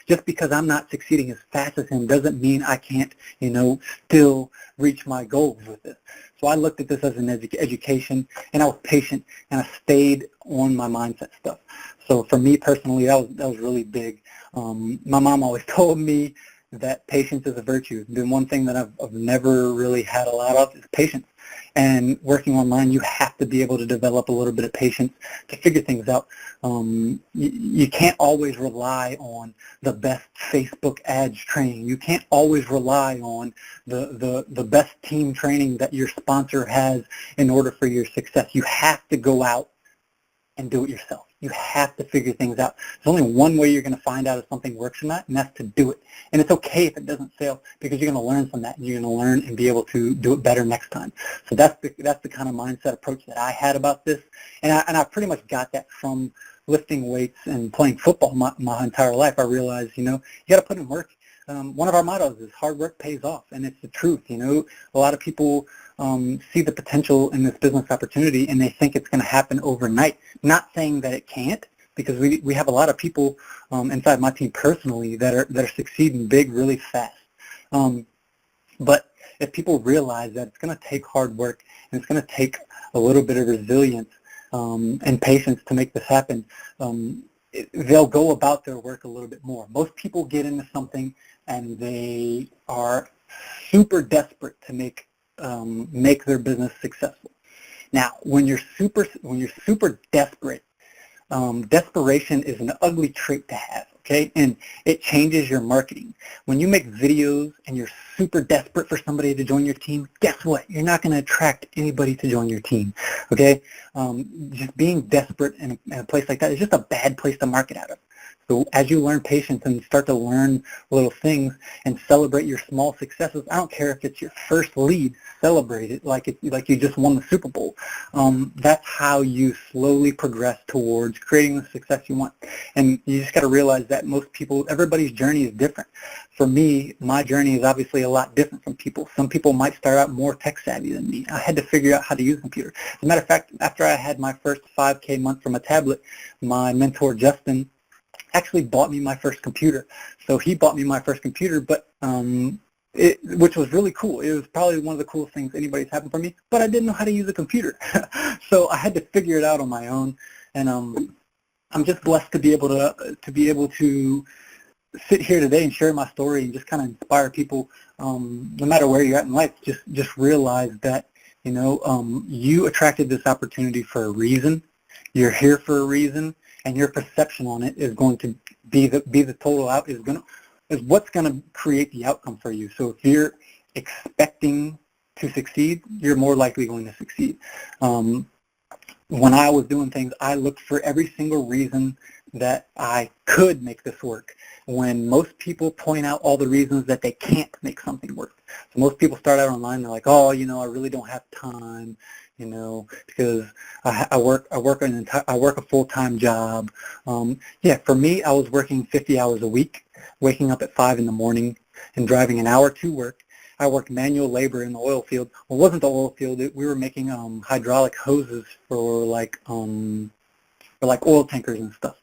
just because I'm not succeeding as fast as him doesn't mean I can't, you know, still reach my goals with this. So I looked at this as an education, and I was patient, and I stayed on my mindset stuff. So for me personally, that was really big. My mom always told me that patience is a virtue. The one thing that I've never really had a lot of is patience. And working online, you have to be able to develop a little bit of patience to figure things out. You can't always rely on the best Facebook ads training. You can't always rely on the best team training that your sponsor has in order for your success. You have to go out and do it yourself. You have to figure things out. There's only one way you're going to find out if something works or not, and that's to do it. And it's okay if it doesn't fail, because you're going to learn from that, and you're going to learn and be able to do it better next time. So that's the kind of mindset approach that I had about this, and I pretty much got that from lifting weights and playing football my entire life. I realized, you know, you got to put in work. One of our mottos is hard work pays off, and it's the truth. You know, a lot of people see the potential in this business opportunity, and they think it's going to happen overnight. Not saying that it can't, because we have a lot of people inside my team personally that are succeeding big really fast. But if people realize that it's going to take hard work, and it's going to take a little bit of resilience and patience to make this happen, they'll go about their work a little bit more. Most people get into something and they are super desperate to make their business successful. Now, when you're super desperate, desperation is an ugly trait to have, okay? And it changes your marketing. When you make videos and you're super desperate for somebody to join your team, guess what? You're not going to attract anybody to join your team, okay? Just being desperate in a place like that is just a bad place to market out of. So as you learn patience and start to learn little things and celebrate your small successes, I don't care if it's your first lead, celebrate it like you just won the Super Bowl. That's how you slowly progress towards creating the success you want. And you just got to realize that everybody's journey is different. For me, my journey is obviously a lot different from people. Some people might start out more tech savvy than me. I had to figure out how to use a computer. As a matter of fact, after I had my first 5K month from a tablet, my mentor, Justin, actually bought me my first computer. So he bought me my first computer, but which was really cool. It was probably one of the coolest things anybody's happened for me, but I didn't know how to use a computer. So I had to figure it out on my own. And I'm just blessed to be able to sit here today and share my story and just kind of inspire people, no matter where you're at in life. Just realize that, you know, you attracted this opportunity for a reason. You're here for a reason, and your perception on it is going to be the total out is what's going to create the outcome for you. So if you're expecting to succeed, you're more likely going to succeed. When I was doing things, I looked for every single reason that I could make this work, when most people point out all the reasons that they can't make something work. So most people start out online, they're like, oh, you know, I really don't have time, you know, because I work a full-time job. Yeah, for me, I was working 50 hours a week, waking up at 5 in the morning and driving an hour to work. I worked manual labor in the oil field. Well, it wasn't the oil field. We were making hydraulic hoses for like oil tankers and stuff.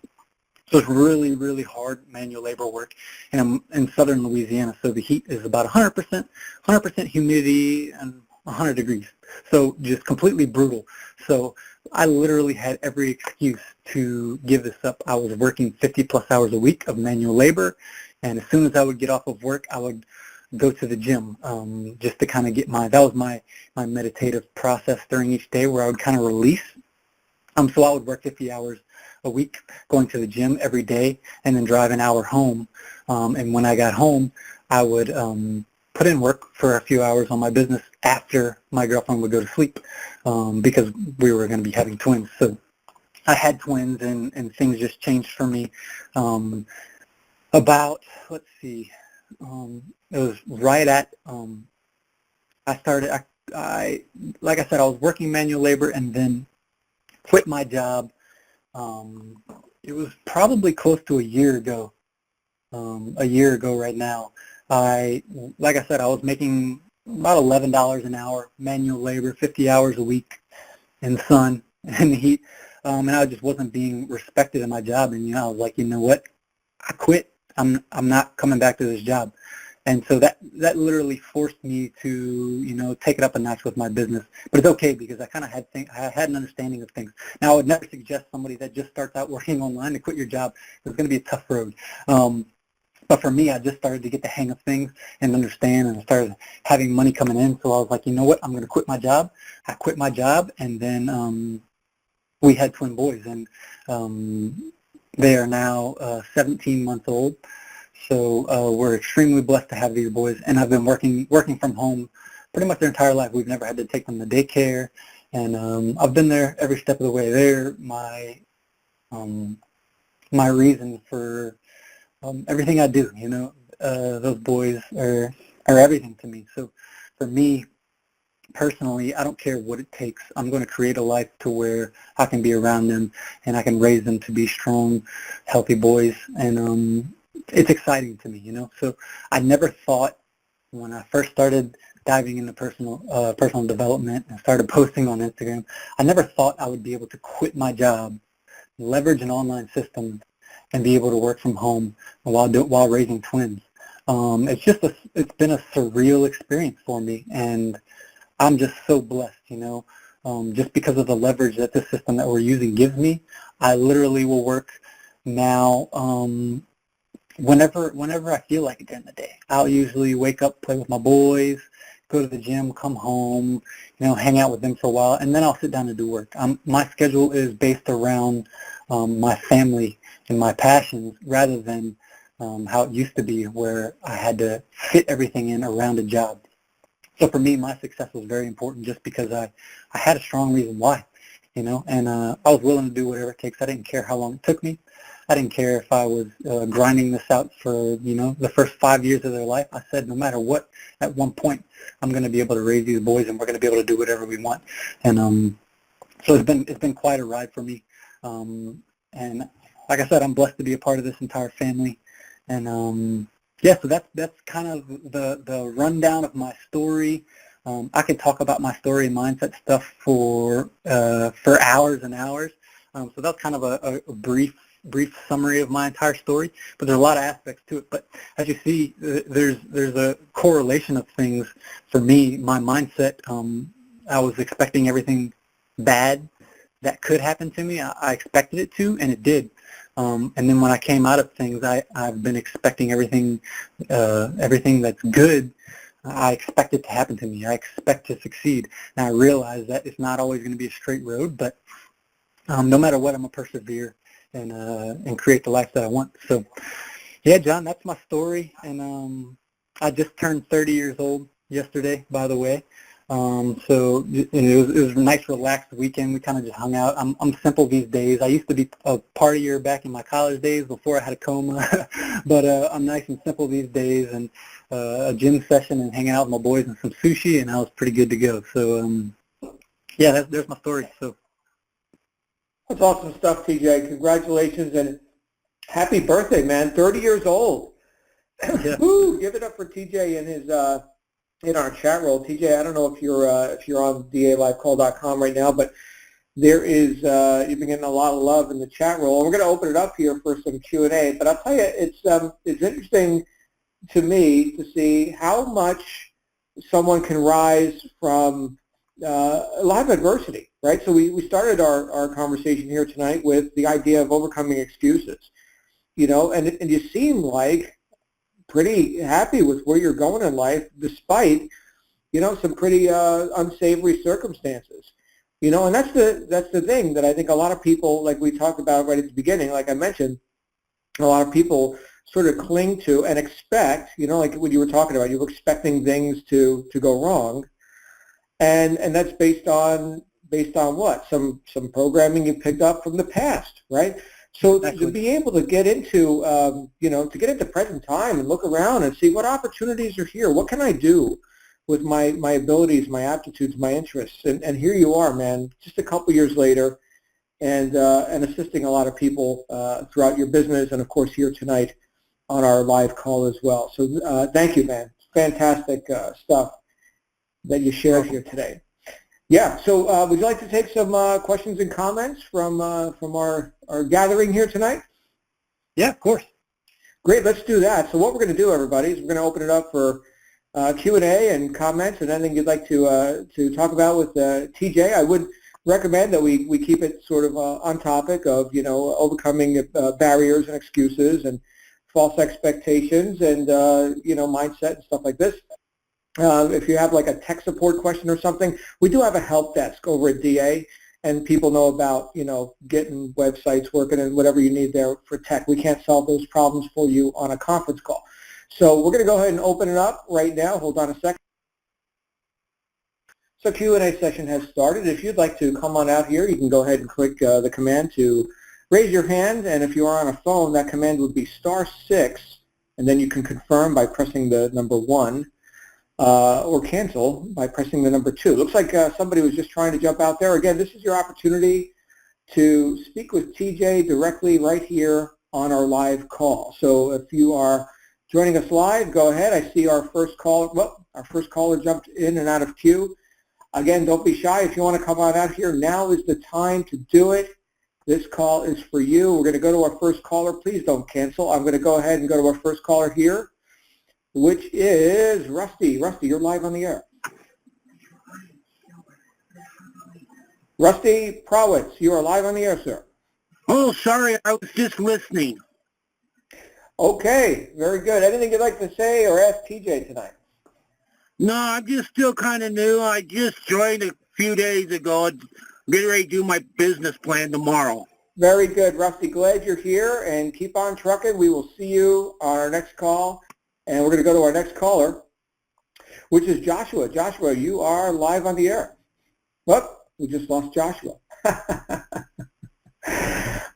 So it's really, really hard manual labor work. And I'm in southern Louisiana, so the heat is about 100% humidity and 100 degrees. So just completely brutal. So I literally had every excuse to give this up. I was working 50 plus hours a week of manual labor, and as soon as I would get off of work, I would go to the gym, just to kind of get that was my meditative process during each day, where I would kind of release. So I would work 50 hours a week, going to the gym every day, and then drive an hour home. And when I got home, I would put in work for a few hours on my business after my girlfriend would go to sleep, because we were going to be having twins. So I had twins, and things just changed for me. Let's see, it was right at, I started, like I said, I was working manual labor and then quit my job. It was probably close to a year ago right now. Like I said, I was making about $11 an hour, manual labor, 50 hours a week in the sun and the heat, and I just wasn't being respected in my job. And, you know, I was like, you know what, I quit. I'm not coming back to this job. And so that literally forced me to, you know, take it up a notch with my business. But it's okay, because I kind of had an understanding of things. Now, I would never suggest somebody that just starts out working online to quit your job. It's going to be a tough road. But for me, I just started to get the hang of things and understand, and I started having money coming in. So I was like, you know what, I'm going to quit my job. I quit my job, and then we had twin boys, and they are now 17 months old. So we're extremely blessed to have these boys, and I've been working from home pretty much their entire life. We've never had to take them to daycare, and I've been there every step of the way. They're my reason for everything I do. You know, those boys are everything to me. So for me personally, I don't care what it takes. I'm going to create a life to where I can be around them, and I can raise them to be strong, healthy boys, and it's exciting to me, you know. So I never thought, when I first started diving into personal development and started posting on Instagram, I never thought I would be able to quit my job, leverage an online system, and be able to work from home while raising twins. It's been a surreal experience for me, and I'm just so blessed, you know. Just because of the leverage that this system that we're using gives me, I literally will work now whenever I feel like it during the day. I'll usually wake up, play with my boys, go to the gym, come home, you know, hang out with them for a while, and then I'll sit down and do work. My schedule is based around my family and my passions, rather than how it used to be, where I had to fit everything in around a job. So for me, my success was very important, just because I had a strong reason why, you know, and I was willing to do whatever it takes. I didn't care how long it took me. I didn't care if I was grinding this out for, you know, the first 5 years of their life. I said, no matter what, at one point, I'm going to be able to raise these boys, and we're going to be able to do whatever we want. And so it's been quite a ride for me. And like I said, I'm blessed to be a part of this entire family. And yeah, so that's kind of the rundown of my story. I could talk about my story and mindset stuff for hours and hours. So that's kind of a brief brief summary of my entire story, but there's a lot of aspects to it. But as you see, there's a correlation of things. For me, my mindset, I was expecting everything bad that could happen to me. I expected it to, and it did. And then when I came out of things, I've been expecting everything that's good. I expect it to happen to me. I expect to succeed. And I realize that it's not always going to be a straight road, but no matter what, I'm going to persevere and create the life that I want. So, yeah, John, that's my story. And I just turned 30 years old yesterday, by the way. So it was a nice, relaxed weekend. We kind of just hung out. I'm simple these days. I used to be a partier back in my college days before I had a coma, but I'm nice and simple these days. And a gym session and hanging out with my boys and some sushi, and I was pretty good to go. So yeah, there's my story. So That's awesome stuff, TJ. Congratulations and happy birthday, man! 30 years old. Yeah. Woo! Give it up for TJ and his. In our chat roll, TJ, I don't know if you're on DALivecall.com right now, but there is you've been getting a lot of love in the chat roll. We're going to open it up here for some Q&A, but I'll tell you, it's interesting to me to see how much someone can rise from a lot of adversity, right? So we started our conversation here tonight with the idea of overcoming excuses, and you seem like pretty happy with where you're going in life, despite, some pretty unsavory circumstances. And that's the thing that I think a lot of people, like we talked about right at the beginning, like I mentioned, a lot of people sort of cling to and expect, like what you were talking about, you were expecting things to go wrong, and that's based on what? Some programming you picked up from the past, right? So Exactly. to be able to get into, to get into present time and look around and see what opportunities are here. What can I do with my abilities, my aptitudes, my interests? And here you are, man, just a couple years later, and assisting a lot of people throughout your business, and of course here tonight on our live call as well. So thank you, man. Fantastic stuff that you shared here today. Yeah, so would you like to take some questions and comments from our gathering here tonight? Yeah, of course. Great, let's do that. So what we're going to do, everybody, is we're going to open it up for Q&A and comments, and anything you'd like to talk about with TJ. I would recommend that we keep it sort of on topic of, overcoming barriers and excuses and false expectations and, mindset and stuff like this. If you have like a tech support question or something, we do have a help desk over at DA, and people know about, getting websites working and whatever you need there for tech. We can't solve those problems for you on a conference call. So we're going to go ahead and open it up right now. Hold on a second. So Q&A session has started. If you'd like to come on out here, you can go ahead and click the command to raise your hand, and if you are on a phone, that command would be *6, and then you can confirm by pressing the number 1. Or cancel by pressing the number 2. Looks like somebody was just trying to jump out there. Again, this is your opportunity to speak with TJ directly right here on our live call. So if you are joining us live, go ahead. I see our first caller. Well, our first caller jumped in and out of queue. Again, don't be shy. If you want to come on out here, now is the time to do it. This call is for you. We're going to go to our first caller. Please don't cancel. I'm going to go ahead and go to our first caller here, which is Rusty. Rusty, you're live on the air. Rusty Prowitz, you are live on the air, sir. Oh, sorry, I was just listening. Okay, very good. Anything you'd like to say or ask TJ tonight? No, I'm just still kind of new. I just joined a few days ago. I'm getting ready to do my business plan tomorrow. Very good, Rusty. Glad you're here, and keep on trucking. We will see you on our next call. And we're going to go to our next caller, which is Joshua. Joshua, you are live on the air. Whoop, we just lost Joshua.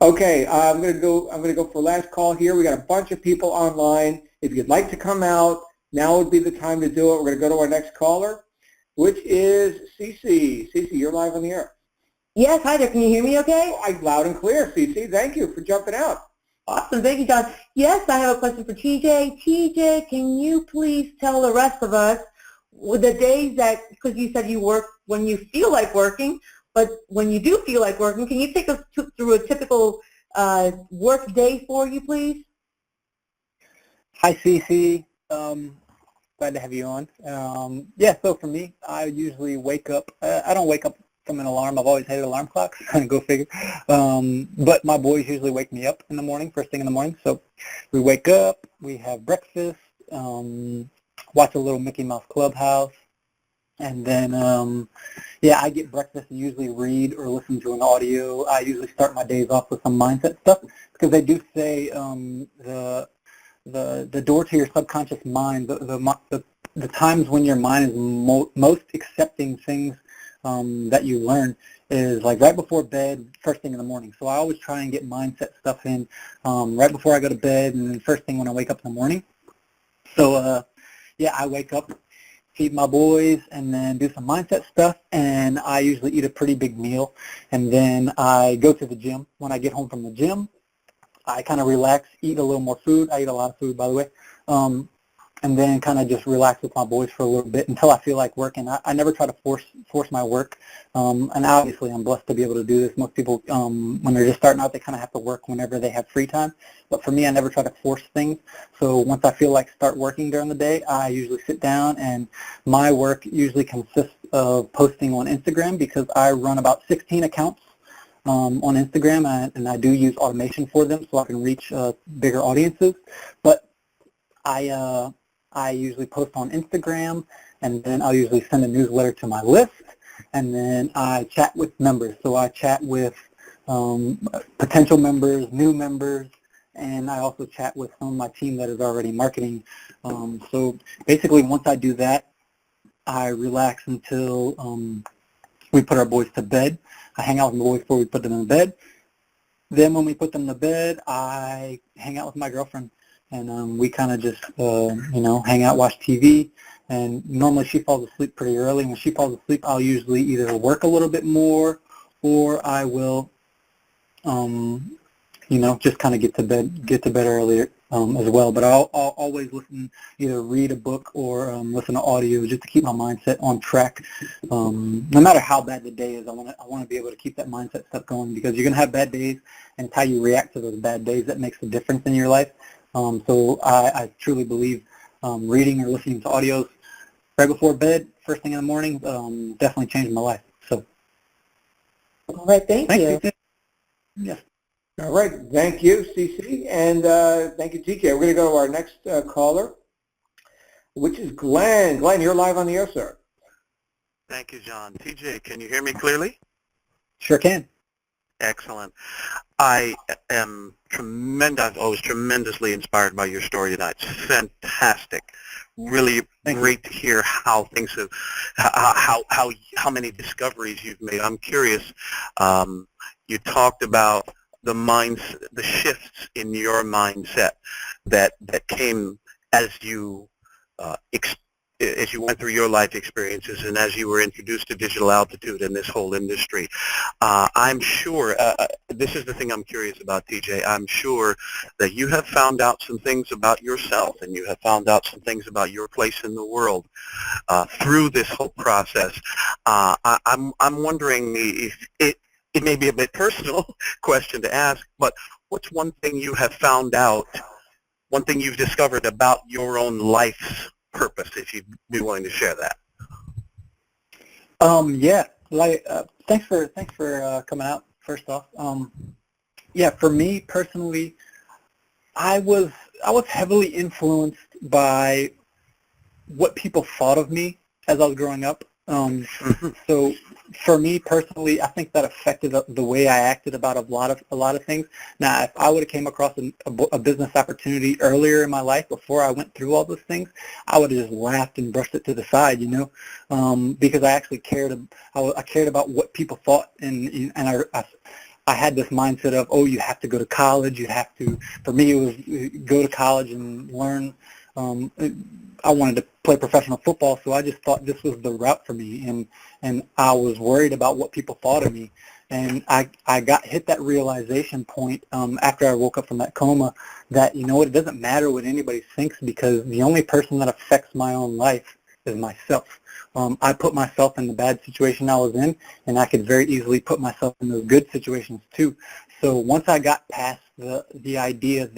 Okay, I'm going to go for last call here. We got a bunch of people online. If you'd like to come out, now would be the time to do it. We're going to go to our next caller, which is Cece. Cece, you're live on the air. Yes, hi there. Can you hear me okay? Oh, loud and clear, Cece. Thank you for jumping out. Awesome. Thank you, John. Yes, I have a question for TJ. TJ, can you please tell the rest of us, with the days that, because you said you work when you feel like working, but when you do feel like working, can you take us through a typical work day for you, please? Hi, Cece. Glad to have you on. Yeah, so for me, I usually wake up. I don't wake up from an alarm. I've always hated alarm clocks. Go figure. But my boys usually wake me up in the morning, first thing in the morning. So we wake up, we have breakfast, watch a little Mickey Mouse Clubhouse, and then, yeah, I get breakfast and usually read or listen to an audio. I usually start my days off with some mindset stuff because they do say the door to your subconscious mind, the times when your mind is most accepting things that you learn is like right before bed, first thing in the morning. So I always try and get mindset stuff in right before I go to bed and then first thing when I wake up in the morning. So yeah, I wake up, feed my boys, and then do some mindset stuff, and I usually eat a pretty big meal, and then I go to the gym. When I get home from the gym, I kind of relax, eat a little more food. I eat a lot of food, by the way. And then kind of just relax with my boys for a little bit until I feel like working. I never try to force my work. And obviously I'm blessed to be able to do this. Most people, when they're just starting out, they kind of have to work whenever they have free time. But for me, I never try to force things. So once I feel like start working during the day, I usually sit down, and my work usually consists of posting on Instagram because I run about 16 accounts on Instagram, and I do use automation for them so I can reach bigger audiences. But I usually post on Instagram, and then I'll usually send a newsletter to my list, and then I chat with members. So I chat with potential members, new members, and I also chat with some of my team that is already marketing. So basically once I do that, I relax until we put our boys to bed. I hang out with my boys before we put them in bed. Then when we put them to bed, I hang out with my girlfriend, and we kind of just, you know, hang out, watch TV. And normally she falls asleep pretty early. When she falls asleep, I'll usually either work a little bit more, or I will, you know, just kind of get to bed earlier as well. But I'll always listen, either read a book or listen to audio just to keep my mindset on track. No matter how bad the day is, I want to be able to keep that mindset stuff going, because you're gonna have bad days, and it's how you react to those bad days that makes a difference in your life. So I truly believe reading or listening to audios right before bed, first thing in the morning, definitely changed my life. So. All right, thank you. Yes. All right, thank you, CC, and thank you, TJ. We're going to go to our next caller, which is Glenn. Glenn, you're live on the air, sir. Thank you, John. TJ, can you hear me clearly? Sure can. Excellent. I am always tremendously inspired by your story tonight. It's fantastic. Really great to hear how things have, how many discoveries you've made. I'm curious. You talked about the shifts in your mindset that came as you went through your life experiences and as you were introduced to digital altitude and this whole industry. I'm sure, this is the thing I'm curious about, TJ, I'm sure that you have found out some things about yourself, and you have found out some things about your place in the world through this whole process. I'm wondering if it may be a bit personal question to ask, but what's one thing you have found out, one thing you've discovered about your own life's purpose, if you'd be willing to share that? Yeah, like thanks for coming out, first off. Yeah, for me personally, I was heavily influenced by what people thought of me as I was growing up. So for me personally, I think that affected the way I acted about a lot of things. Now, if I would have came across a business opportunity earlier in my life before I went through all those things, I would have just laughed and brushed it to the side, you know, because I actually cared. I cared about what people thought, and I had this mindset of, oh, you have to go to college. You have to. For me, it was go to college and learn. I wanted to play professional football, so I just thought this was the route for me, and I was worried about what people thought of me. And I hit that realization point after I woke up from that coma that, you know what, it doesn't matter what anybody thinks, because the only person that affects my own life is myself. I put myself in the bad situation I was in, and I could very easily put myself in those good situations too. So once I got past the idea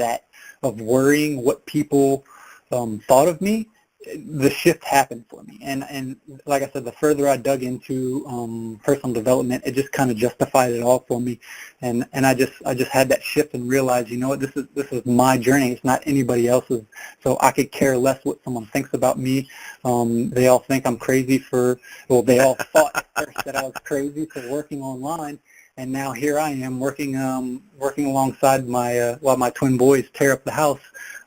of worrying what people thought of me, the shift happened for me. And like I said, the further I dug into personal development, it just kind of justified it all for me. And I just had that shift and realized, you know what, this is my journey. It's not anybody else's. So I could care less what someone thinks about me. They all think I'm crazy they all thought at first that I was crazy for working online. And now here I am working alongside while my twin boys tear up the house.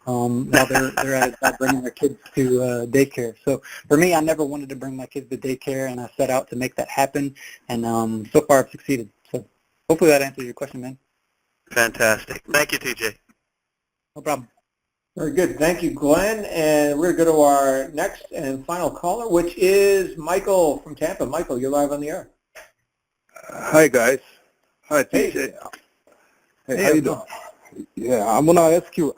While they're at it, bringing their kids to daycare. So for me, I never wanted to bring my kids to daycare, and I set out to make that happen. And so far, I've succeeded. So hopefully that answers your question, man. Fantastic. Thank you, TJ. No problem. Very good. Thank you, Glenn. And we're going to go to our next and final caller, which is Michael from Tampa. Michael, you're live on the air. Hi, guys. Hi, TJ. Hey, how you doing? Yeah, I'm gonna ask you,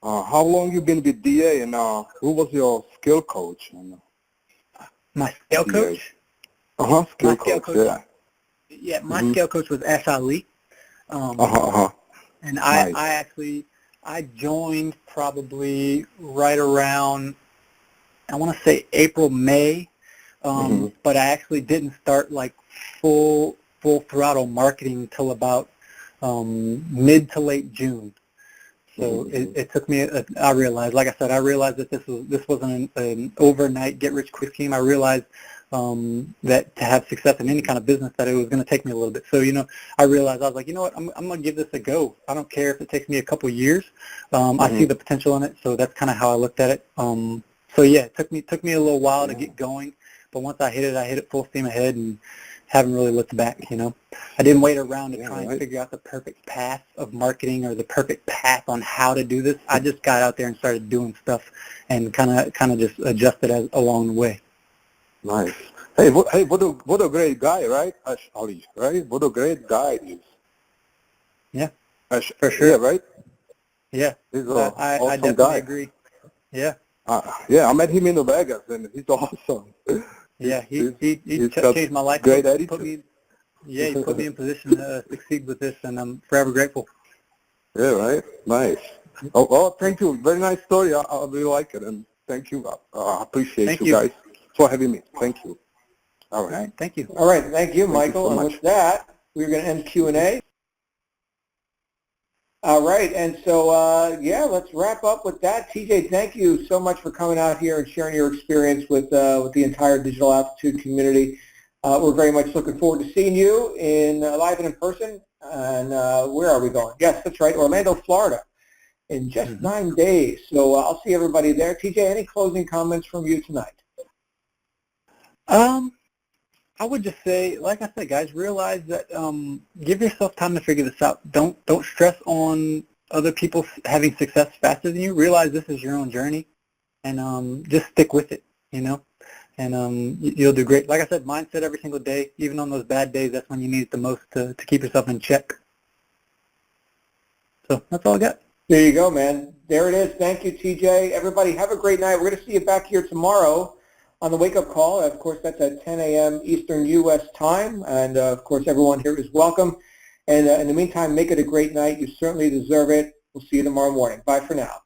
how long you been with DA, and who was your skill coach? My skill coach? Skill coach, yeah. Yeah, my skill coach was S. Ali. And Nice. I joined probably right around, I want to say April, May, but I actually didn't start like full throttle marketing until about mid to late June. So it took me. I realized that this wasn't an overnight get rich quick scheme. I realized that to have success in any kind of business, that it was going to take me a little bit. So I realized, I was like, you know what, I'm going to give this a go. I don't care if it takes me a couple years. I see the potential in it. So that's kind of how I looked at it. So yeah, it took me a little while to get going, but once I hit it full steam ahead and haven't really looked back. I didn't wait around to try and figure out the perfect path of marketing or the perfect path on how to do this. I just got out there and started doing stuff and kind of just adjusted along the way. Nice. Hey, what a great guy, right? Ash Ali, right? What a great guy he is. Yeah, for sure. Yeah, right? Yeah, he's I awesome definitely guy. agree. Yeah. Yeah, I met him in Vegas, and he's awesome. Yeah, he got changed my life. Great He attitude. put me in position to succeed with this, and I'm forever grateful. Yeah, right? Nice. Oh, thank you. Very nice story. I really like it, and thank you. I appreciate you guys for having me. Thank you. All right. Thank you. All right. Thank you, Michael. So and much. with that, we're going to end Q&A. All right. And so, let's wrap up with that. TJ, thank you so much for coming out here and sharing your experience with the entire Digital Altitude community. We're very much looking forward to seeing you live and in person. And where are we going? Yes, that's right, Orlando, Florida, in just 9 days. So I'll see everybody there. TJ, any closing comments from you tonight? I would just say, like I said, guys, realize that give yourself time to figure this out. Don't stress on other people having success faster than you. Realize this is your own journey, and just stick with it, and you'll do great. Like I said, mindset every single day. Even on those bad days, that's when you need it the most to keep yourself in check. So that's all I got. There you go, man. There it is. Thank you, TJ. Everybody, have a great night. We're going to see you back here tomorrow on the wake-up call. Of course, that's at 10 a.m. Eastern U.S. time. And, of course, everyone here is welcome. And in the meantime, make it a great night. You certainly deserve it. We'll see you tomorrow morning. Bye for now.